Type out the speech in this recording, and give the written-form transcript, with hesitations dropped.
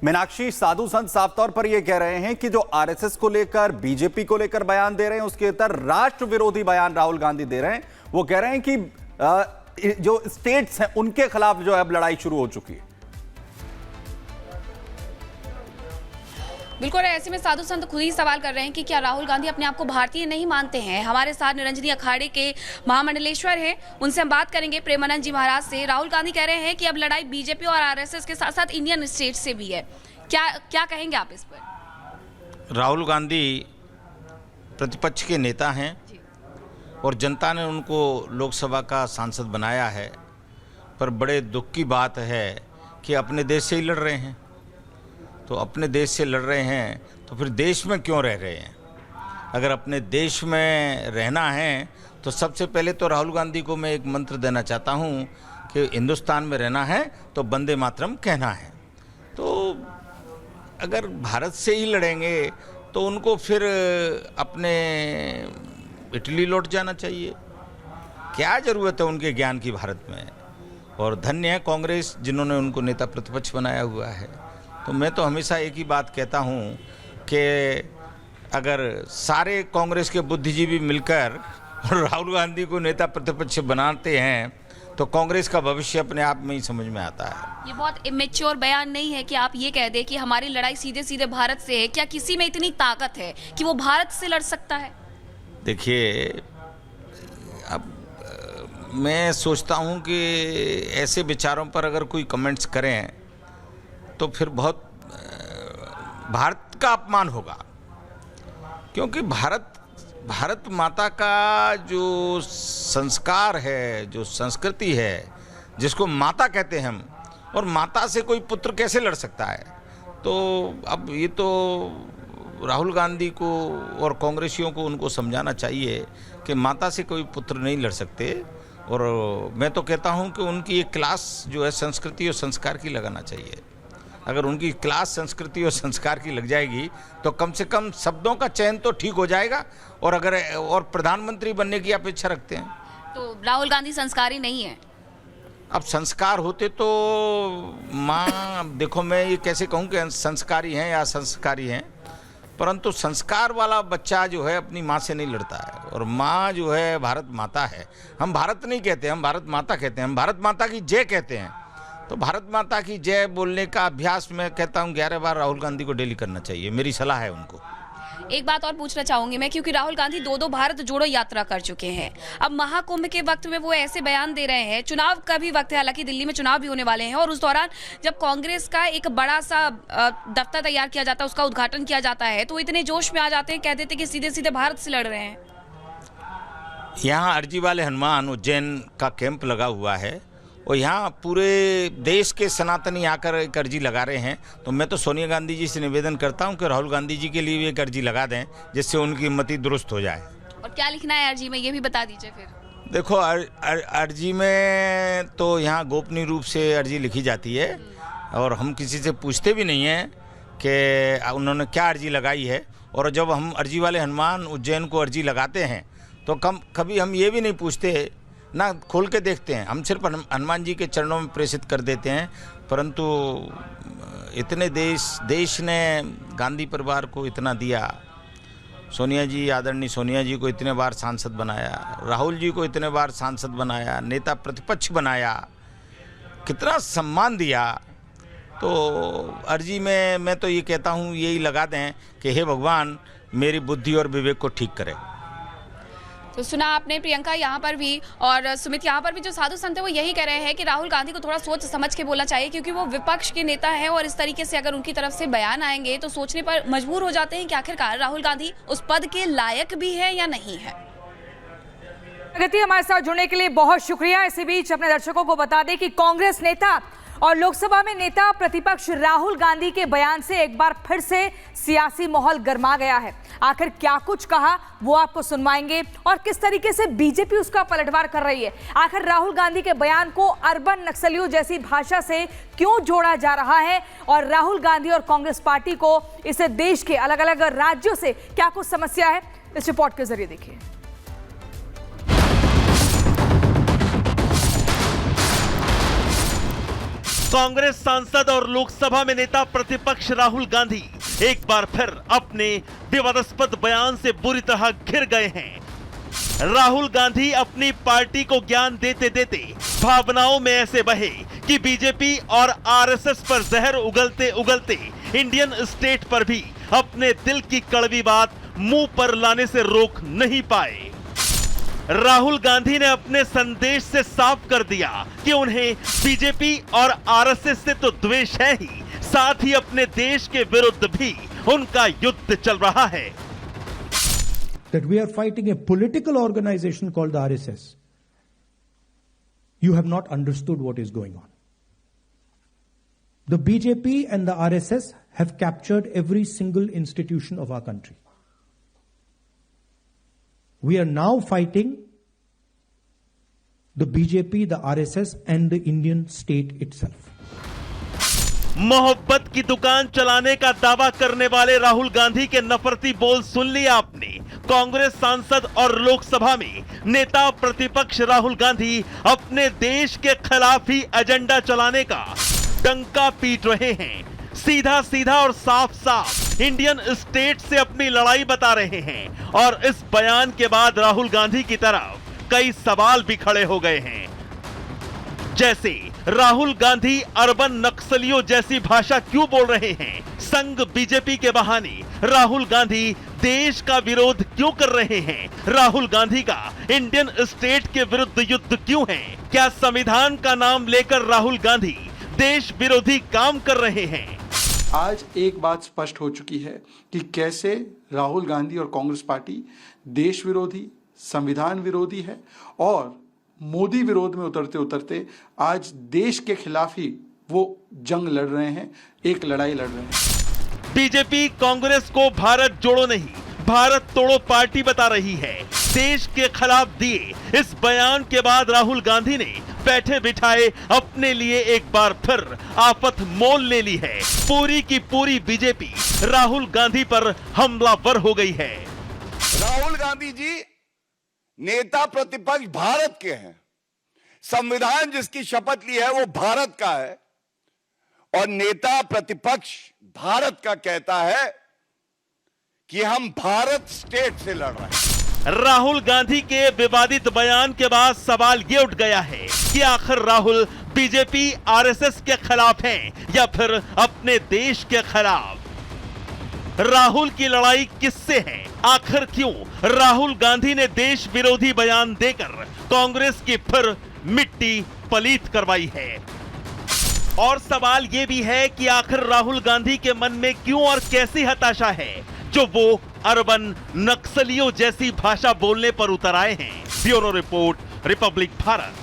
मीनाक्षी, साधु संत साफ तौर पर यह कह रहे हैं कि जो आरएसएस को लेकर, बीजेपी को लेकर बयान दे रहे हैं, उसके अंदर राष्ट्र विरोधी बयान राहुल गांधी दे रहे हैं। वो कह रहे हैं कि जो स्टेट्स हैं उनके खिलाफ जो है अब लड़ाई शुरू हो चुकी है। बिल्कुल, ऐसे में साधु संत खुद ही सवाल कर रहे हैं कि क्या राहुल गांधी अपने आप को भारतीय नहीं मानते हैं। हमारे साथ निरंजनी अखाड़े के महामंडलेश्वर हैं, उनसे हम बात करेंगे, प्रेमानंद जी महाराज से। राहुल गांधी कह रहे हैं कि अब लड़ाई बीजेपी और आरएसएस के साथ साथ इंडियन स्टेट से भी है। क्या कहेंगे आप इस पर? राहुल गांधी प्रतिपक्ष के नेता हैं और जनता ने उनको लोकसभा का सांसद बनाया है, पर बड़े दुख की बात है कि अपने देश से ही लड़ रहे हैं। तो अपने देश से लड़ रहे हैं तो फिर देश में क्यों रह रहे हैं? अगर अपने देश में रहना है तो सबसे पहले तो राहुल गांधी को मैं एक मंत्र देना चाहता हूं कि हिंदुस्तान में रहना है तो वंदे मातरम कहना है। तो अगर भारत से ही लड़ेंगे तो उनको फिर अपने इटली लौट जाना चाहिए। क्या ज़रूरत है उनके ज्ञान की भारत में? और धन्य है कांग्रेस जिन्होंने उनको नेता प्रतिपक्ष बनाया हुआ है। तो मैं तो हमेशा एक ही बात कहता हूँ कि अगर सारे कांग्रेस के बुद्धिजीवी मिलकर राहुल गांधी को नेता प्रतिपक्ष बनाते हैं तो कांग्रेस का भविष्य अपने आप में ही समझ में आता है। ये बहुत इमेच्योर बयान नहीं है कि आप ये कह दें कि हमारी लड़ाई सीधे सीधे भारत से है। क्या किसी में इतनी ताकत है कि वो भारत से लड़ सकता है? देखिए, अब मैं सोचता हूँ कि ऐसे विचारों पर अगर कोई कमेंट्स करें तो फिर बहुत भारत का अपमान होगा, क्योंकि भारत माता का जो संस्कार है, जो संस्कृति है, जिसको माता कहते हैं हम, और माता से कोई पुत्र कैसे लड़ सकता है? तो अब ये तो राहुल गांधी को और कांग्रेसियों को उनको समझाना चाहिए कि माता से कोई पुत्र नहीं लड़ सकते। और मैं तो कहता हूँ कि उनकी एक क्लास जो है संस्कृति और संस्कार की लगाना चाहिए। अगर उनकी क्लास संस्कृति और संस्कार की लग जाएगी तो कम से कम शब्दों का चयन तो ठीक हो जाएगा। और अगर और प्रधानमंत्री बनने की अपेक्षा रखते हैं तो राहुल गांधी संस्कारी नहीं है। अब संस्कार होते तो माँ, देखो मैं ये कैसे कहूँ कि संस्कारी हैं या संस्कारी हैं, परंतु संस्कार वाला बच्चा जो है अपनी माँ से नहीं लड़ता है। और माँ जो है भारत माता है। हम भारत नहीं कहते, हम भारत माता कहते हैं, हम भारत माता की जय कहते हैं। तो भारत माता की जय बोलने का अभ्यास मैं कहता हूँ 11 बार राहुल गांधी को डेली करना चाहिए। मेरी सलाह है उनको। एक बात और पूछना चाहूंगी मैं, क्योंकि राहुल गांधी दो भारत जोड़ो यात्रा कर चुके हैं। अब महाकुंभ के वक्त में वो ऐसे बयान दे रहे हैं, चुनाव का भी वक्त है, हालांकि दिल्ली में चुनाव भी होने वाले हैं, और उस दौरान जब कांग्रेस का एक बड़ा सा दफ्तर तैयार किया जाता है, उसका उद्घाटन किया जाता है, तो इतने जोश में आ जाते हैं, कह देते कि सीधे सीधे भारत से लड़ रहे हैं। यहाँ अर्जी वाले हनुमान उज्जैन का कैंप लगा हुआ है और यहाँ पूरे देश के सनातनी आकर एक अर्जी लगा रहे हैं। तो मैं तो सोनिया गांधी जी से निवेदन करता हूँ कि राहुल गांधी जी के लिए भी एक अर्जी लगा दें, जिससे उनकी मति दुरुस्त हो जाए। और क्या लिखना है अर्जी में, ये भी बता दीजिए फिर। देखो, अर्जी में तो यहाँ गोपनीय रूप से अर्जी लिखी जाती है और हम किसी से पूछते भी नहीं हैं कि उन्होंने क्या अर्जी लगाई है। और जब हम अर्जी वाले हनुमान उज्जैन को अर्जी लगाते हैं तो कभी हम ये भी नहीं पूछते, ना खोल के देखते हैं, हम सिर्फ हनुमान जी के चरणों में प्रेषित कर देते हैं। परंतु इतने देश ने गांधी परिवार को इतना दिया, सोनिया जी, आदरणीय सोनिया जी को इतने बार सांसद बनाया, राहुल जी को इतने बार सांसद बनाया, नेता प्रतिपक्ष बनाया, कितना सम्मान दिया। तो अर्जी में मैं तो ये कहता हूँ यही लगा दें कि हे भगवान मेरी बुद्धि और विवेक को ठीक करें। तो सुना आपने प्रियंका यहाँ पर भी और सुमित यहाँ पर भी, जो साधु संत है वो यही कह रहे हैं कि राहुल गांधी को थोड़ा सोच समझ के बोलना चाहिए, क्योंकि वो विपक्ष के नेता है और इस तरीके से अगर उनकी तरफ से बयान आएंगे तो सोचने पर मजबूर हो जाते हैं कि आखिरकार राहुल गांधी उस पद के लायक भी है या नहीं है। प्रगति, हमारे साथ जुड़ने के लिए बहुत शुक्रिया। इसी बीच अपने दर्शकों को बता दें कि कांग्रेस नेता और लोकसभा में नेता प्रतिपक्ष राहुल गांधी के बयान से एक बार फिर से सियासी माहौल गर्मा गया है। आखिर क्या कुछ कहा वो आपको सुनवाएंगे और किस तरीके से बीजेपी उसका पलटवार कर रही है। आखिर राहुल गांधी के बयान को अर्बन नक्सलियों जैसी भाषा से क्यों जोड़ा जा रहा है और राहुल गांधी और कांग्रेस पार्टी को इसे देश के अलग अलग राज्यों से क्या कुछ समस्या है, इस रिपोर्ट के जरिए देखिए। कांग्रेस सांसद और लोकसभा में नेता प्रतिपक्ष राहुल गांधी एक बार फिर अपने विवादास्पद बयान से बुरी तरह घिर गए हैं। राहुल गांधी अपनी पार्टी को ज्ञान देते देते भावनाओं में ऐसे बहे कि बीजेपी और आरएसएस पर जहर उगलते उगलते इंडियन स्टेट पर भी अपने दिल की कड़वी बात मुंह पर लाने से रोक नहीं पाए। राहुल गांधी ने अपने संदेश से साफ कर दिया कि उन्हें बीजेपी और आरएसएस से तो द्वेष है ही, साथ ही अपने देश के विरुद्ध भी उनका युद्ध चल रहा है। That we are fighting a political organization called the RSS. You have not understood what is going on. The BJP and the RSS have captured every single institution of our country. We are now fighting the BJP, the RSS and the Indian state itself. मोहब्बत की दुकान चलाने का दावा करने वाले राहुल गांधी के नफरती बोल सुन लिया आपने। कांग्रेस सांसद और लोकसभा में नेता प्रतिपक्ष राहुल गांधी अपने देश के खिलाफ ही एजेंडा चलाने का डंका पीट रहे हैं। सीधा सीधा और साफ साफ इंडियन स्टेट से अपनी लड़ाई बता रहे हैं और इस बयान के बाद राहुल गांधी की तरफ कई सवाल भी खड़े हो गए हैं। जैसे राहुल गांधी अर्बन नक्सलियों जैसी भाषा क्यों बोल रहे हैं? संग बीजेपी के बहाने राहुल गांधी देश का विरोध क्यों कर रहे हैं? राहुल गांधी का इंडियन स्टेट के विरुद्ध युद्ध क्यों है? क्या संविधान का नाम लेकर राहुल गांधी देश विरोधी काम कर रहे हैं? आज एक बात स्पष्ट हो चुकी है कि कैसे राहुल गांधी और कांग्रेस पार्टी देश विरोधी, संविधान विरोधी है और मोदी विरोध में उतरते उतरते आज देश के खिलाफ ही वो जंग लड़ रहे हैं, एक लड़ाई लड़ रहे हैं। बीजेपी कांग्रेस को भारत जोड़ो नहीं, भारत तोड़ो पार्टी बता रही है। देश के खिलाफ दिए इस बयान के बाद राहुल गांधी ने बैठे बिठाए अपने लिए एक बार फिर आफत मोल ले ली है। पूरी की पूरी बीजेपी राहुल गांधी पर हमलावर हो गई है। राहुल गांधी जी नेता प्रतिपक्ष भारत के हैं, संविधान जिसकी शपथ ली है वो भारत का है और नेता प्रतिपक्ष भारत का कहता है कि हम भारत स्टेट से लड़ रहे हैं। राहुल गांधी के विवादित बयान के बाद सवाल ये उठ गया है कि आखिर राहुल बीजेपी आरएसएस के खिलाफ हैं या फिर अपने देश के खिलाफ? राहुल की लड़ाई किससे है? आखिर क्यों राहुल गांधी ने देश विरोधी बयान देकर कांग्रेस की फिर मिट्टी पलीत करवाई है? और सवाल यह भी है कि आखिर राहुल गांधी के मन में क्यों और कैसी हताशा है जो वो अर्बन नक्सलियों जैसी भाषा बोलने पर उतर आए हैं। Bureau report, Republic Bharat.